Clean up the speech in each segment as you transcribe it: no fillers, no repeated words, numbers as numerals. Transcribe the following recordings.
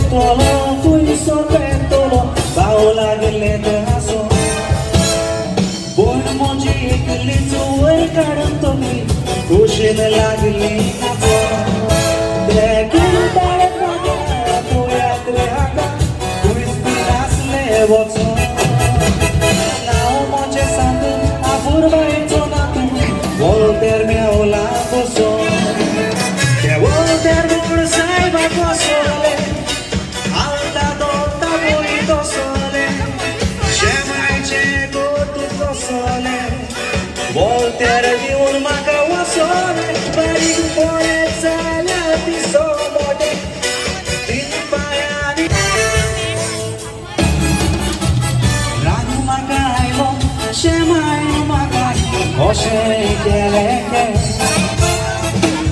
sorbetolo, fui sorbetolo, baula gillete haso. Bon monji ekli tuai karanto mi, kushin lagli naso. Dekin tare raga, tu yatre haga, tu ispiras le voto. Now monje santo, afurba entonatu, volter me ola poso. Que volter por saiba posole, alta dota bonito sole, chama chego tu sole, volter di un macawa sole, pari por sala di somode, tin payani. Ranu makailo, chama makai, oshe keleke.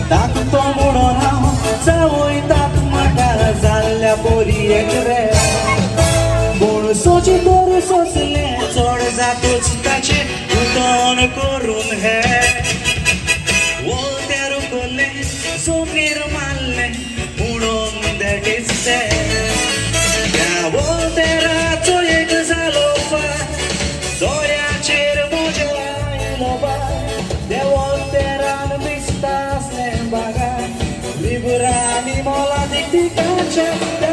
Tanto muro não, saúde tanto macara, zalha pori ekre. Bolo sochi toro sosle, chore zato chitache, uton korun hai. Voltero kolle, somnir malle, mudon detisse. Ya voltera to ek zalofa, doya cher moja ilova. De voltera no vistas lembaga, librani mola dicti cancha.